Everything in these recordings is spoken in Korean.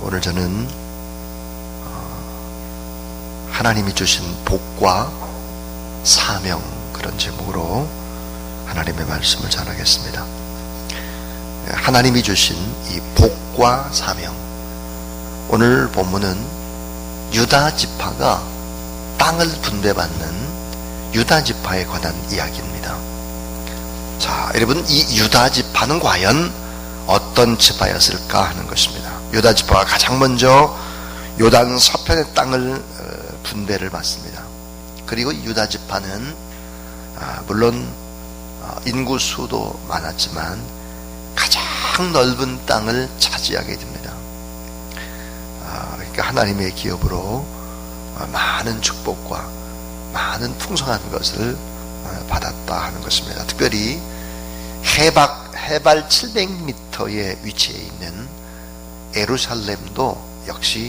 오늘 저는 하나님이 주신 복과 사명, 그런 제목으로 하나님의 말씀을 전하겠습니다. 하나님이 주신 이 복과 사명, 오늘 본문은 유다 지파가 땅을 분배받는 유다 지파에 관한 이야기입니다. 자, 여러분, 이 유다 지파는 과연 어떤 지파였을까 하는 것입니다. 유다 지파가 가장 먼저 요단 서편의 땅을 분배를 받습니다. 그리고 유다 지파는 물론 인구 수도 많았지만 가장 넓은 땅을 차지하게 됩니다. 그러니까 하나님의 기업으로 많은 축복과 많은 풍성한 것을 받았다 하는 것입니다. 특별히 해발 700m에 위치해 있는 예루살렘도 역시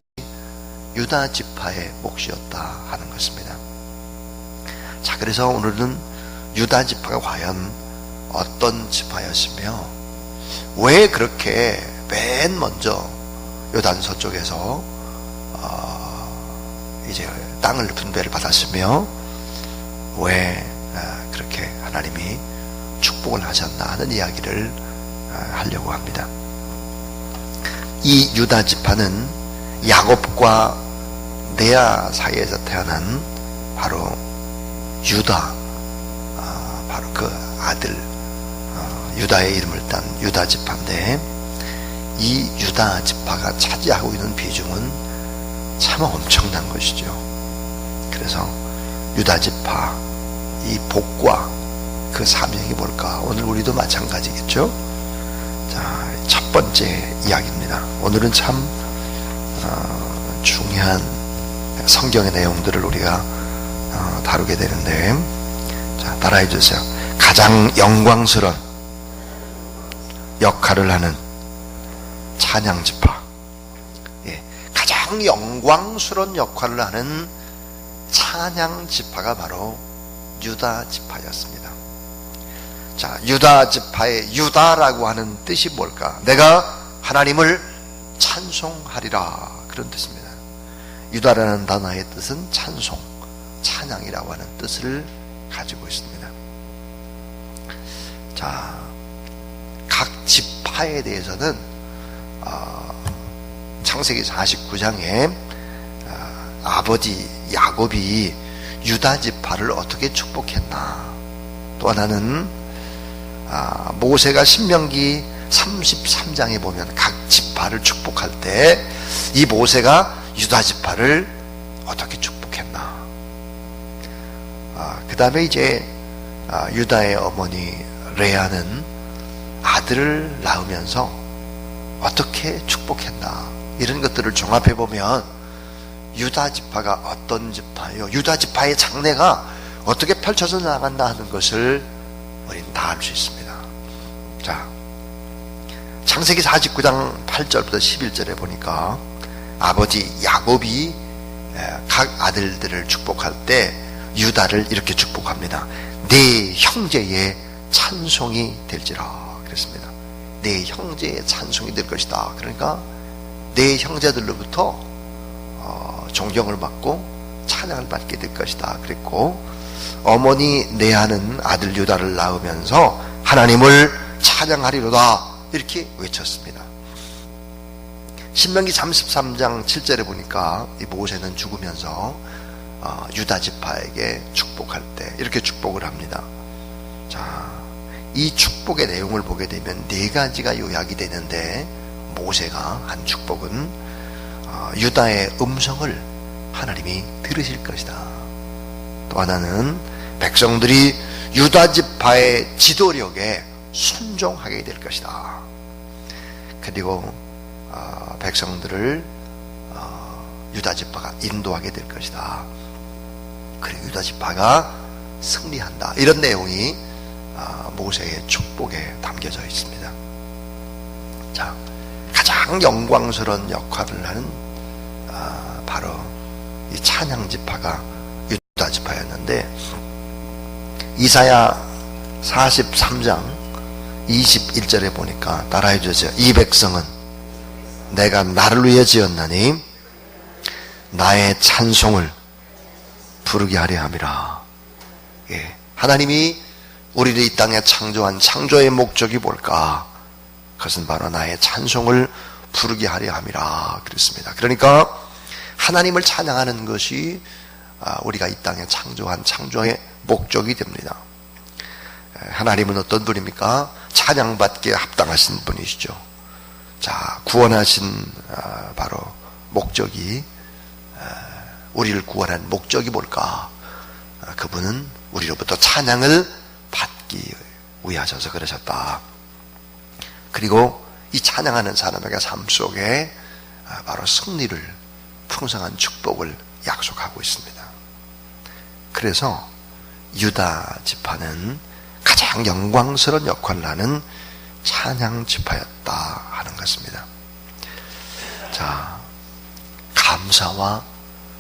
유다 지파의 몫이었다 하는 것입니다. 자, 그래서 오늘은 유다 지파가 과연 어떤 지파였으며 왜 그렇게 맨 먼저 요단 서쪽에서 이제 땅을 분배를 받았으며 왜 그렇게 하나님이 축복을 하셨나 하는 이야기를 하려고 합니다. 이 유다 지파는 야곱과 레아 사이에서 태어난 바로 유다, 바로 그 아들 유다의 이름을 딴 유다 지파인데, 이 유다 지파가 차지하고 있는 비중은 참 엄청난 것이죠. 그래서 유다 지파, 이 복과 그 사명이 뭘까? 오늘 우리도 마찬가지겠죠. 자, 첫 번째 이야기입니다. 오늘은 참 중요한 성경의 내용들을 우리가 다루게 되는데, 자, 따라해 주세요. 가장 영광스러운 역할을 하는 찬양 지파. 예, 가장 영광스러운 역할을 하는 찬양 지파가 바로 유다 지파였습니다. 자, 유다 지파의 유다라고 하는 뜻이 뭘까? 내가 하나님을 찬송하리라, 그런 뜻입니다. 유다라는 단어의 뜻은 찬송, 찬양이라고 하는 뜻을 가지고 있습니다. 자, 각 지파에 대해서는 창세기 49장에 아버지 야곱이 유다 지파를 어떻게 축복했나, 또 하나는 모세가 신명기 33장에 보면 각 지파를 축복할 때 이 모세가 유다 지파를 어떻게 축복했나, 그 다음에 이제 유다의 어머니 레아는 아들을 낳으면서 어떻게 축복했나, 이런 것들을 종합해 보면 유다 지파가 어떤 지파요, 유다 지파의 장래가 어떻게 펼쳐져 나간다 하는 것을 우리는 다 알 수 있습니다. 자, 창세기 49장 8절부터 11절에 보니까 아버지 야곱이 각 아들들을 축복할 때 유다를 이렇게 축복합니다. 네 형제의 찬송이 될지라, 그랬습니다. 네 형제의 찬송이 될 것이다. 그러니까 네 형제들로부터 존경을 받고 찬양을 받게 될 것이다 그랬고, 어머니 레아는 아들 유다를 낳으면서 하나님을 찬양하리로다, 이렇게 외쳤습니다. 신명기 33장 7절에 보니까 이 모세는 죽으면서 유다 지파에게 축복할 때 이렇게 축복을 합니다. 자, 이 축복의 내용을 보게 되면 네 가지가 요약이 되는데, 모세가 한 축복은 유다의 음성을 하나님이 들으실 것이다. 또 하나는 백성들이 유다 지파의 지도력에 순종하게 될 것이다. 그리고 백성들을 유다 지파가 인도하게 될 것이다. 그리고 유다 지파가 승리한다. 이런 내용이 모세의 축복에 담겨져 있습니다. 자, 가장 영광스러운 역할을 하는 바로 이 찬양 지파가 유다 지파였는데, 이사야 43장 21절에 보니까 따라해 주세요. 이 백성은 내가 나를 위해 지었나니 나의 찬송을 부르게 하려 함이라. 예. 하나님이 우리를 이 땅에 창조한 창조의 목적이 뭘까? 그것은 바로 나의 찬송을 부르게 하려 함이라 그랬습니다. 그러니까 하나님을 찬양하는 것이 우리가 이 땅에 창조한 창조의 목적이 됩니다. 하나님은 어떤 분입니까? 찬양받기에 합당하신 분이시죠. 자, 구원하신 바로 목적이, 우리를 구원한 목적이 뭘까? 그분은 우리로부터 찬양을 받기 위하셔서 그러셨다. 그리고 이 찬양하는 사람에게 삶 속에 바로 승리를, 풍성한 축복을 약속하고 있습니다. 그래서 유다 지파는 가장 영광스러운 역할을 하는 찬양 지파였다 하는 것입니다. 자, 감사와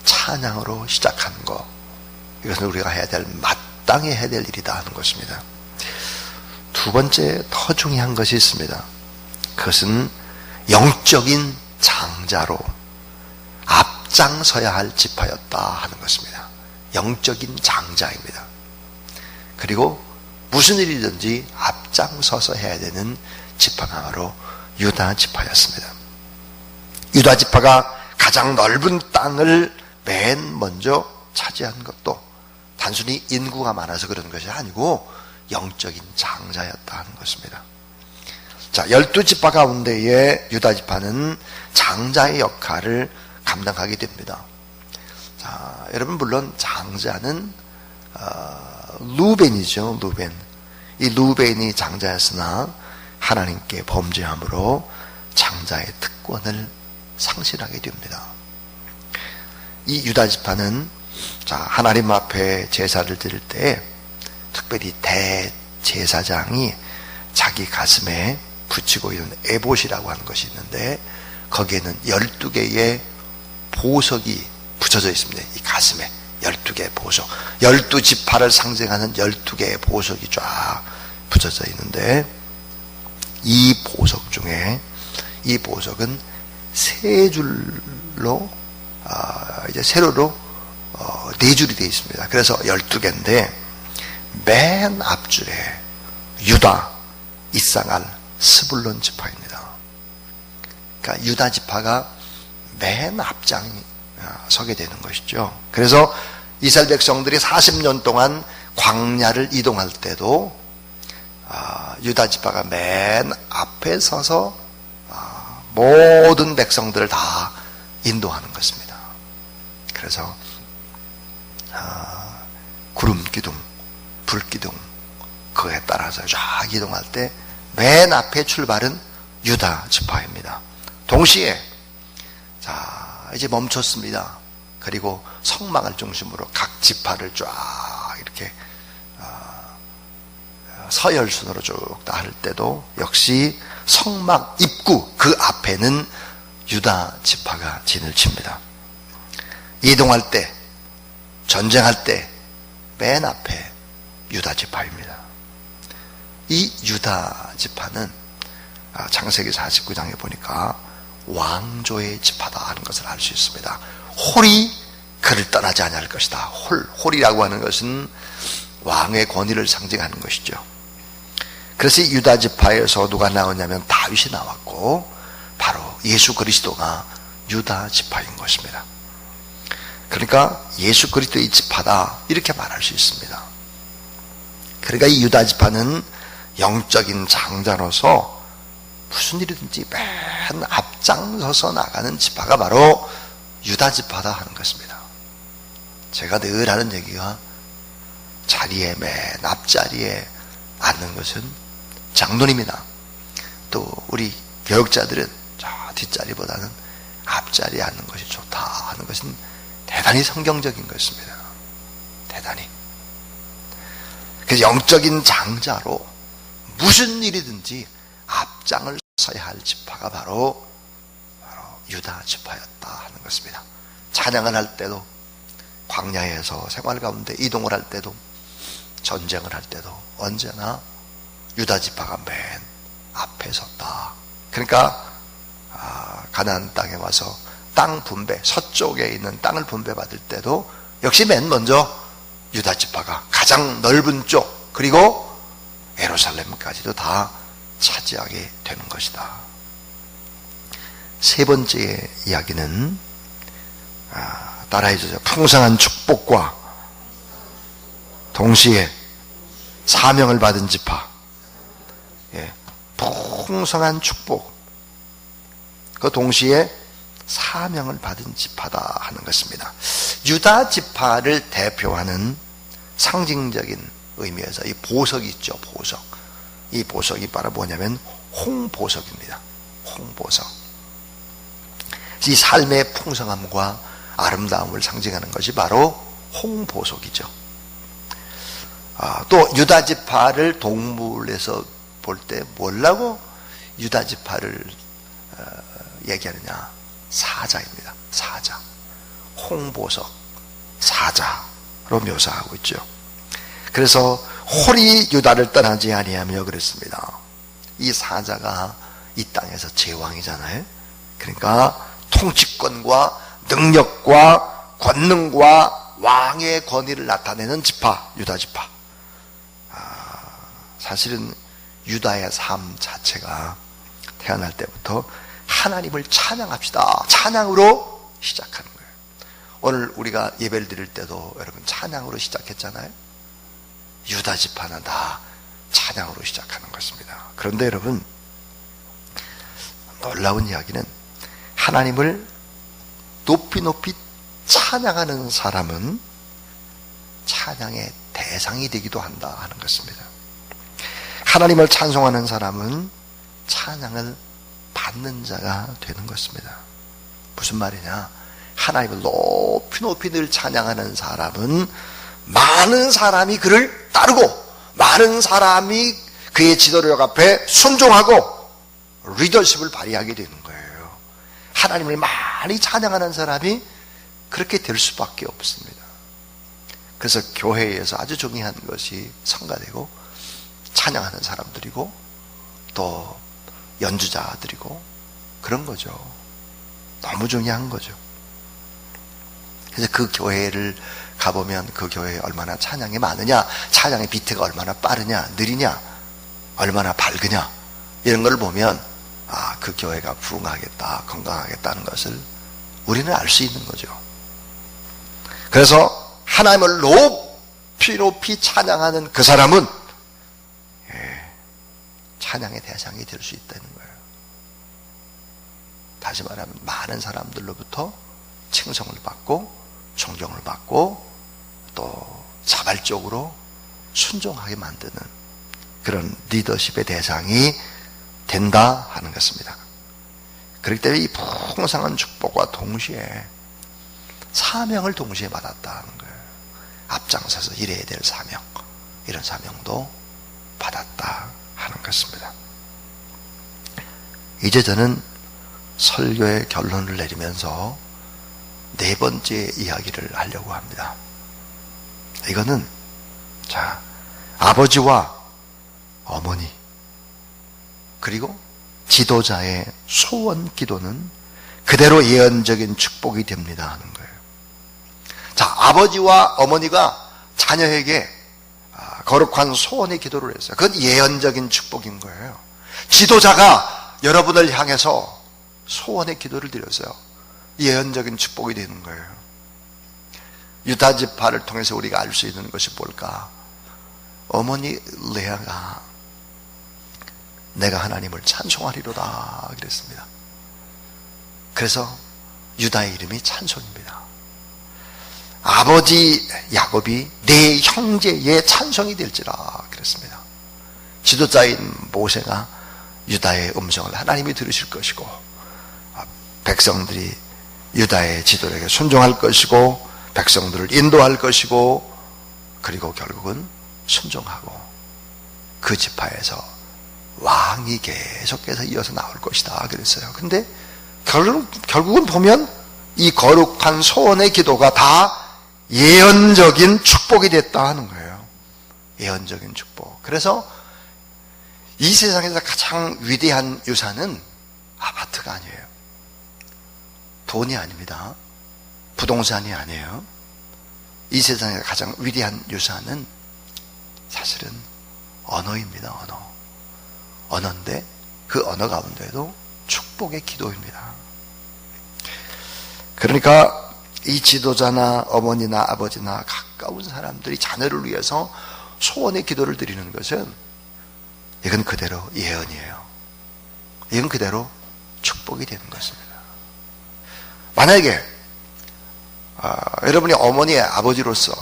찬양으로 시작하는 것, 이것은 우리가 해야 될, 마땅히 해야 될 일이다 하는 것입니다. 두 번째 더 중요한 것이 있습니다. 그것은 영적인 장자로 앞장서야 할 지파였다 하는 것입니다. 영적인 장자입니다. 그리고 무슨 일이든지 앞장서서 해야 되는 지파가 바로 유다 지파였습니다. 유다 지파가 가장 넓은 땅을 맨 먼저 차지한 것도 단순히 인구가 많아서 그런 것이 아니고 영적인 장자였다 하는 것입니다. 자, 12지파 가운데에 유다 지파는 장자의 역할을 감당하게 됩니다. 자, 여러분, 물론 장자는 루벤이죠. 루벤. 이 루벤이 장자였으나 하나님께 범죄함으로 장자의 특권을 상실하게 됩니다. 이 유다 지파는 자, 하나님 앞에 제사를 드릴 때 특별히 대제사장이 자기 가슴에 붙이고 있는 에봇이라고 하는 것이 있는데, 거기에는 12개의 보석이 붙여져 있습니다. 이 가슴에 12개의 보석, 12지파를 상징하는 12개의 보석이 쫙 붙여져 있는데, 이 보석 중에 이 보석은 세 줄로 이제 세로로 4줄이 되어 있습니다. 그래서 12개인데 맨 앞줄에 유다, 이사갈, 스불론 지파입니다. 그러니까 유다 지파가 맨 앞장에 서게 되는 것이죠. 그래서 이스라엘 백성들이 40년 동안 광야를 이동할 때도 유다 지파가 맨 앞에 서서 모든 백성들을 다 인도하는 것입니다. 그래서 구름 기둥, 불 기둥, 그에 따라서 쫙 이동할 때 맨 앞에 출발은 유다 지파입니다. 동시에 자, 이제 멈췄습니다. 그리고 성막을 중심으로 각 지파를 쫙 이렇게 서열순으로 쭉 다 할 때도 역시 성막 입구 그 앞에는 유다 지파가 진을 칩니다. 이동할 때, 전쟁할 때 맨 앞에 유다 지파입니다. 이 유다 지파는 창세기 49장에 보니까 왕조의 지파다 하는 것을 알 수 있습니다. 홀이 그를 떠나지 아니할 것이다. 홀이라고 하는 것은 왕의 권위를 상징하는 것이죠. 그래서 이 유다 지파에서 누가 나오냐면 다윗이 나왔고, 바로 예수 그리스도가 유다 지파인 것입니다. 그러니까 예수 그리스도의 지파다 이렇게 말할 수 있습니다. 그러니까 이 유다 지파는 영적인 장자로서 무슨 일이든지 맨 앞장서서 나가는 지파가 바로 유다 지파다 하는 것입니다. 제가 늘 하는 얘기가, 자리에 맨 앞자리에 앉는 것은 장로님이나 또 우리 교역자들은 저 뒷자리보다는 앞자리에 앉는 것이 좋다 하는 것은 대단히 성경적인 것입니다. 대단히. 그래서 영적인 장자로 무슨 일이든지 앞장을 서야 할 지파가 바로 유다 지파였다 하는 것입니다. 찬양을 할 때도, 광야에서 생활 가운데 이동을 할 때도, 전쟁을 할 때도 언제나 유다 지파가 맨 앞에 섰다. 그러니까 가나안 땅에 와서 땅 분배, 서쪽에 있는 땅을 분배받을 때도 역시 맨 먼저 유다 지파가 가장 넓은 쪽, 그리고 예루살렘까지도 다 차지하게 되는 것이다. 세 번째 이야기는 따라해 주세요. 풍성한 축복과 동시에 사명을 받은 지파. 예, 풍성한 축복, 그 동시에 사명을 받은 지파다 하는 것입니다. 유다 지파를 대표하는 상징적인 의미에서 이 보석이 있죠. 보석. 이 보석이 바로 뭐냐면 홍보석입니다. 홍보석. 이 삶의 풍성함과 아름다움을 상징하는 것이 바로 홍보석이죠. 또 유다 지파를 동물에서 볼 때 뭐라고 유다 지파를 얘기하느냐? 사자입니다. 사자. 홍보석, 사자로 묘사하고 있죠. 그래서 홀이 유다를 떠나지 아니하며 그랬습니다. 이 사자가 이 땅에서 제왕이잖아요. 그러니까 통치권과 능력과 권능과 왕의 권위를 나타내는 지파, 유다 지파. 사실은 유다의 삶 자체가 태어날 때부터 하나님을 찬양합시다, 찬양으로 시작하는 거예요. 오늘 우리가 예배를 드릴 때도 여러분 찬양으로 시작했잖아요. 유다 지파는 다 찬양으로 시작하는 것입니다. 그런데 여러분, 놀라운 이야기는 하나님을 높이 높이 찬양하는 사람은 찬양의 대상이 되기도 한다 하는 것입니다. 하나님을 찬송하는 사람은 찬양을 받는 자가 되는 것입니다. 무슨 말이냐? 하나님을 높이 높이 늘 찬양하는 사람은 많은 사람이 그를 따르고 많은 사람이 그의 지도력 앞에 순종하고 리더십을 발휘하게 되는 거예요. 하나님을 많이 찬양하는 사람이 그렇게 될 수밖에 없습니다. 그래서 교회에서 아주 중요한 것이 성가되고 찬양하는 사람들이고 또 연주자들이고 그런 거죠. 너무 중요한 거죠. 그래서 그 교회를 가보면 그 교회에 얼마나 찬양이 많으냐, 찬양의 비트가 얼마나 빠르냐, 느리냐, 얼마나 밝으냐, 이런 걸 보면 그 교회가 부흥하겠다, 건강하겠다는 것을 우리는 알 수 있는 거죠. 그래서 하나님을 높이 높이 찬양하는 그 사람은 찬양의 대상이 될 수 있다는 거예요. 다시 말하면 많은 사람들로부터 칭송을 받고 존경을 받고 또 자발적으로 순종하게 만드는 그런 리더십의 대상이 된다 하는 것입니다. 그렇기 때문에 이 풍성한 축복과 동시에 사명을 동시에 받았다는 거예요. 앞장서서 이래야 될 사명, 이런 사명도 받았다 하는 것입니다. 이제 저는 설교의 결론을 내리면서 네 번째 이야기를 하려고 합니다. 이거는 아버지와 어머니 그리고 지도자의 소원 기도는 그대로 예언적인 축복이 됩니다 하는 거예요. 아버지와 어머니가 자녀에게 거룩한 소원의 기도를 했어요. 그건 예언적인 축복인 거예요. 지도자가 여러분을 향해서 소원의 기도를 드렸어요. 예언적인 축복이 되는 거예요. 유다 지파를 통해서 우리가 알 수 있는 것이 뭘까? 어머니 레아가 내가 하나님을 찬송하리로다 그랬습니다. 그래서 유다의 이름이 찬송입니다. 아버지 야곱이 내 형제의 찬송이 될지라 그랬습니다. 지도자인 모세가 유다의 음성을 하나님이 들으실 것이고 백성들이 유다의 지도력에 순종할 것이고 백성들을 인도할 것이고 그리고 결국은 순종하고 그 지파에서 왕이 계속해서 이어서 나올 것이다 그랬어요. 근데 결국은 보면 이 거룩한 소원의 기도가 다 예언적인 축복이 됐다 하는 거예요. 예언적인 축복. 그래서 이 세상에서 가장 위대한 유산은 아파트가 아니에요. 돈이 아닙니다. 부동산이 아니에요. 이 세상에 가장 위대한 유산은 사실은 언어입니다. 언어인데 그 언어 가운데도 축복의 기도입니다. 그러니까 이 지도자나 어머니나 아버지나 가까운 사람들이 자녀를 위해서 소원의 기도를 드리는 것은 이건 그대로 예언이에요. 이건 그대로 축복이 되는 것입니다. 만약에 여러분이 어머니의 아버지로서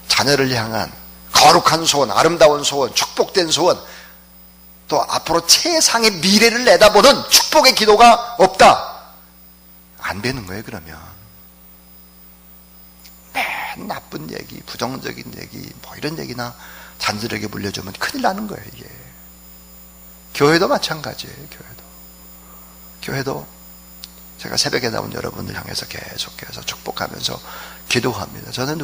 자녀를 향한 거룩한 소원, 아름다운 소원, 축복된 소원, 또 앞으로 최상의 미래를 내다보는 축복의 기도가 없다. 안 되는 거예요. 그러면 맨 나쁜 얘기, 부정적인 얘기, 뭐 이런 얘기나 잔들에게 물려주면 큰일 나는 거예요. 이게 교회도 마찬가지예요. 교회도 제가 새벽에 나온 여러분들 향해서 계속해서 축복하면서 기도합니다. 저는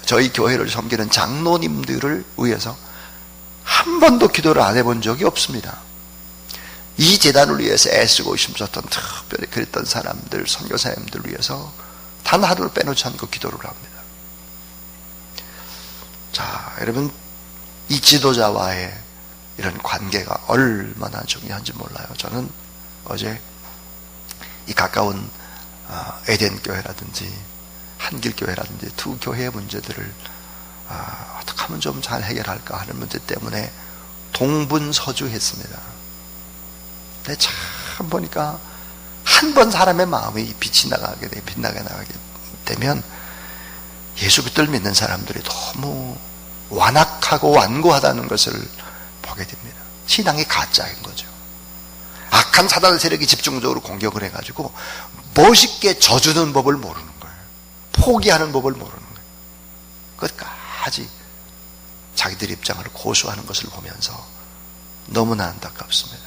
저희 교회를 섬기는 장로님들을 위해서 한 번도 기도를 안 해본 적이 없습니다. 이 재단을 위해서 애쓰고 있었던, 특별히 그랬던 사람들, 선교사님들 위해서 단 하루를 빼놓지 않고 기도를 합니다. 자, 여러분, 이 지도자와의 이런 관계가 얼마나 중요한지 몰라요. 저는 어제 이 가까운 에덴 교회라든지 한길 교회라든지 두 교회의 문제들을 어떻게 하면 좀 잘 해결할까 하는 문제 때문에 동분서주했습니다. 근데 참 보니까 한 번 사람의 마음이 빛나게 나가게 되면 예수 그리스도를 믿는 사람들이 너무 완악하고 완고하다는 것을 보게 됩니다. 신앙이 가짜인 거죠. 악한 사단 세력이 집중적으로 공격을 해가지고 멋있게 져주는 법을 모르는 거예요. 포기하는 법을 모르는 거예요. 끝까지 자기들 입장을 고수하는 것을 보면서 너무나 안타깝습니다.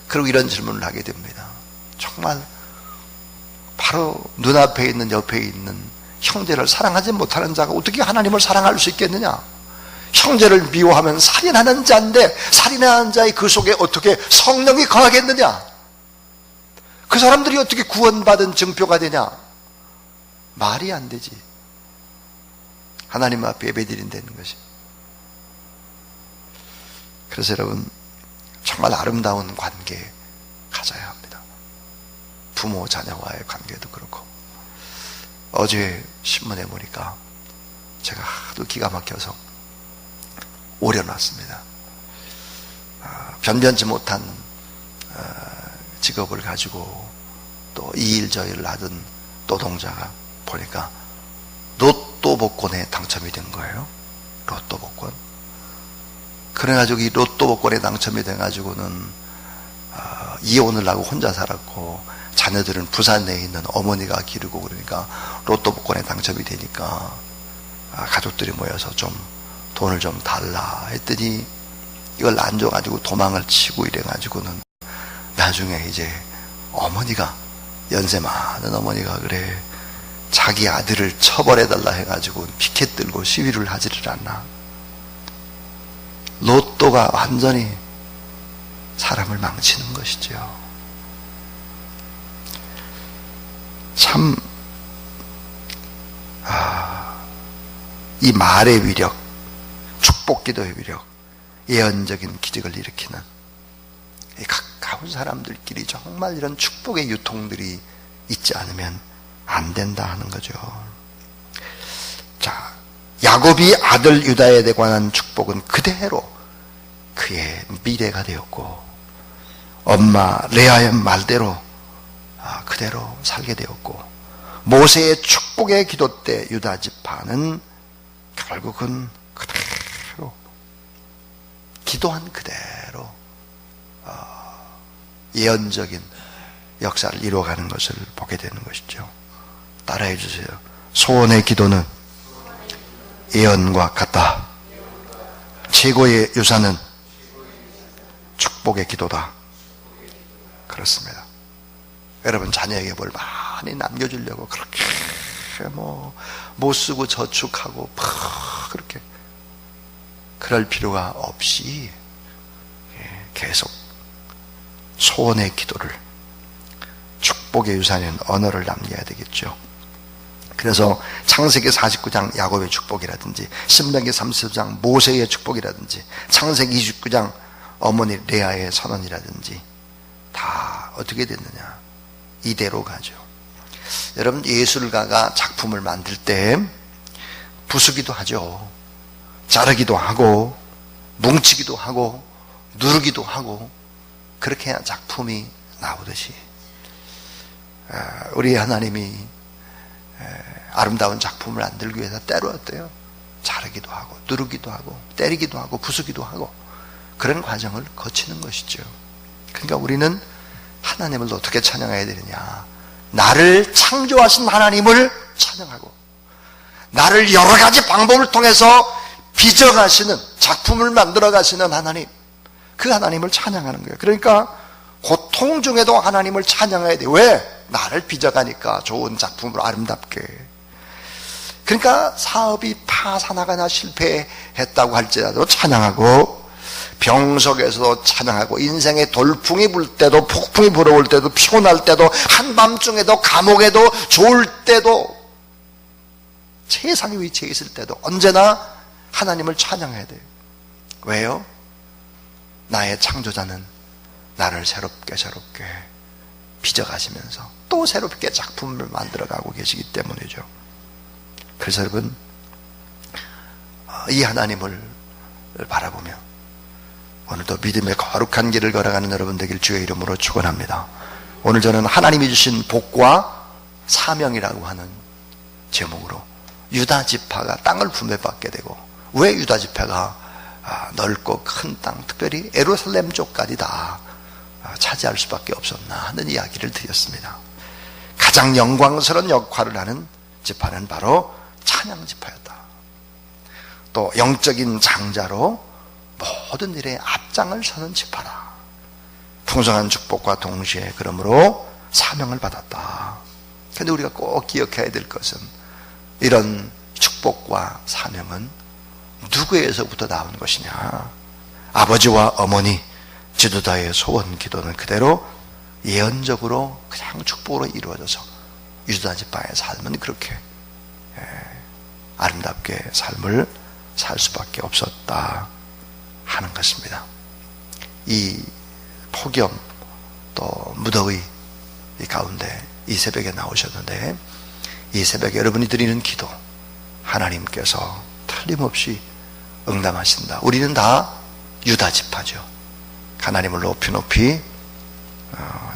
그리고 이런 질문을 하게 됩니다. 정말 바로 눈앞에 있는, 옆에 있는 형제를 사랑하지 못하는 자가 어떻게 하나님을 사랑할 수 있겠느냐? 형제를 미워하면 살인하는 자인데 살인하는 자의 그 속에 어떻게 성령이 거하겠느냐? 그 사람들이 어떻게 구원받은 증표가 되냐? 말이 안 되지. 하나님 앞에 예배드린다는 것이. 그래서 여러분, 정말 아름다운 관계 가져야 합니다. 부모 자녀와의 관계도 그렇고. 어제 신문에 보니까 제가 하도 기가 막혀서 오려놨습니다. 변변치 못한 직업을 가지고 또 이 일 저 일을 하던 노동자가 보니까 로또 복권에 당첨이 된 거예요. 로또 복권. 그래가지고 이 로또 복권에 당첨이 돼가지고는 이혼을 하고 혼자 살았고, 자녀들은 부산 내에 있는 어머니가 기르고, 그러니까 로또 복권에 당첨이 되니까 가족들이 모여서 좀 돈을 좀 달라 했더니 이걸 안 줘가지고 도망을 치고 이래가지고는 나중에 이제 어머니가, 연세 많은 어머니가 그래 자기 아들을 처벌해달라 해가지고 피켓 들고 시위를 하지를 않나. 로또가 완전히 사람을 망치는 것이죠. 참, 이 말의 위력, 축복 기도의 위력, 예언적인 기적을 일으키는 이 가까운 사람들끼리 정말 이런 축복의 유통들이 있지 않으면 안 된다 하는 거죠. 자, 야곱이 아들 유다에 관한 축복은 그대로 그의 미래가 되었고, 엄마 레아의 말대로 그대로 살게 되었고, 모세의 축복의 기도 때 유다 지파는 결국은 그대로 기도한 그대로 예언적인 역사를 이루어가는 것을 보게 되는 것이죠. 따라해 주세요. 소원의 기도는 예언과 같다. 최고의 유산은 축복의 기도다. 그렇습니다. 여러분, 자녀에게 뭘 많이 남겨주려고 그렇게 못 쓰고 저축하고 그렇게 그럴 필요가 없이 계속 소원의 기도를, 축복 축복의 유산인 언어를 남겨야 되겠죠. 그래서 창세기 49장 야곱의 축복이라든지, 신명기 30장 모세의 축복이라든지, 창세기 29장 어머니 레아의 선언이라든지 다 어떻게 됐느냐, 이대로 가죠. 여러분, 예술가가 작품을 만들 때 부수기도 하죠. 자르기도 하고 뭉치기도 하고 누르기도 하고, 그렇게 해야 작품이 나오듯이 우리 하나님이 아름다운 작품을 만들기 위해서 때로 어때요? 자르기도 하고 누르기도 하고 때리기도 하고 부수기도 하고 그런 과정을 거치는 것이죠. 그러니까 우리는 하나님을 어떻게 찬양해야 되느냐, 나를 창조하신 하나님을 찬양하고, 나를 여러 가지 방법을 통해서 빚어가시는, 작품을 만들어 가시는 하나님, 그 하나님을 찬양하는 거예요. 그러니까 고통 중에도 하나님을 찬양해야 돼. 왜? 나를 빚어가니까, 좋은 작품으로 아름답게. 그러니까 사업이 파산하거나 실패했다고 할지라도 찬양하고, 병 속에서도 찬양하고, 인생의 돌풍이 불 때도, 폭풍이 불어올 때도, 피곤할 때도, 한밤중에도, 감옥에도, 좋을 때도, 최상의 위치에 있을 때도 언제나 하나님을 찬양해야 돼요. 왜요? 나의 창조자는 나를 새롭게 빚어가시면서 또 새롭게 작품을 만들어가고 계시기 때문이죠. 그래서 여러분, 이 하나님을 바라보며 오늘도 믿음의 거룩한 길을 걸어가는 여러분 되길 주의 이름으로 축원합니다. 오늘 저는 하나님이 주신 복과 사명이라고 하는 제목으로 유다 지파가 땅을 분배받게 되고, 왜 유다 지파가 넓고 큰 땅, 특별히 예루살렘 쪽까지 다 차지할 수밖에 없었나 하는 이야기를 드렸습니다. 가장 영광스러운 역할을 하는 지파는 바로 찬양 지파였다. 또 영적인 장자로 모든 일에 앞장을 서는 지파라. 풍성한 축복과 동시에 그러므로 사명을 받았다. 그런데 우리가 꼭 기억해야 될 것은, 이런 축복과 사명은 누구에서부터 나온 것이냐? 아버지와 어머니, 지도자의 소원, 기도는 그대로 예언적으로 그냥 축복으로 이루어져서 유다 지파의 삶은 그렇게 아름답게 삶을 살 수밖에 없었다 하는 것입니다. 이 폭염 또 무더위 가운데 이 새벽에 나오셨는데, 이 새벽에 여러분이 드리는 기도 하나님께서 틀림없이 응답하신다. 우리는 다 유다 지파죠. 하나님을 높이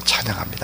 찬양합니다.